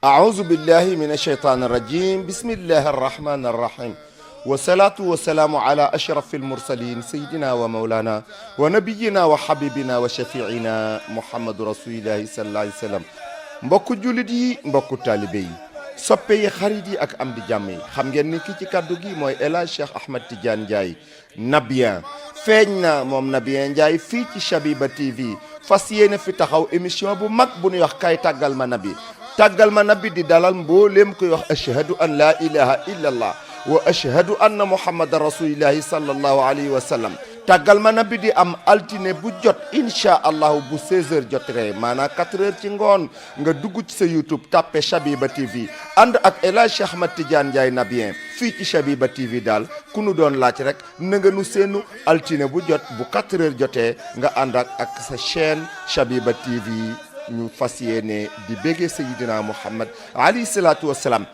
أعوذ بالله من الشيطان الرجيم بسم الله الرحمن الرحيم والصلاة والسلام على أشرف المرسلين سيدنا ومولانا ونبينا وحبيبنا وشفيعنا محمد رسول الله صلى الله عليه وسلم mbokku jullit yi mbokku taalibe yi soppe yi xarit yi ak am di jàmm yi xam ngeen ni ki ci kaddu gi mooy El Hadj Cheikh Ahmed Tidiane Ndiaye Nabien feeñ na moom Nabien Ndiaye fii ci Shabiba TV fas yéene fi taxaw émission bu mag bu ñuy wax kay tàggal ma nabi tàggal ma nabi di dalal mbooleem koy wax ashhadu an la ilaha illa allah wa ashhadu anna muhammadan rasulillahi sallallahu alayhi wa sallam tàggal ma nabi di am altine bu jot incha allahu bu 16h jotee maanaam 4h ci ngoon nga dugg ci sa YouTube tàppe Shabiba TV ànd ak El Hadj Cheikh Ahmed Tidiane Ndiaye Nabien fii ci Shabiba TV daal ku nu doon laaj rek na nga nu seenu altine bu jot bu 4h jotee nga ànd ak sa chaîne Shabiba TV ñu fas yéene di béggee Seydina Muhammad alayhi salaatu wa salaam.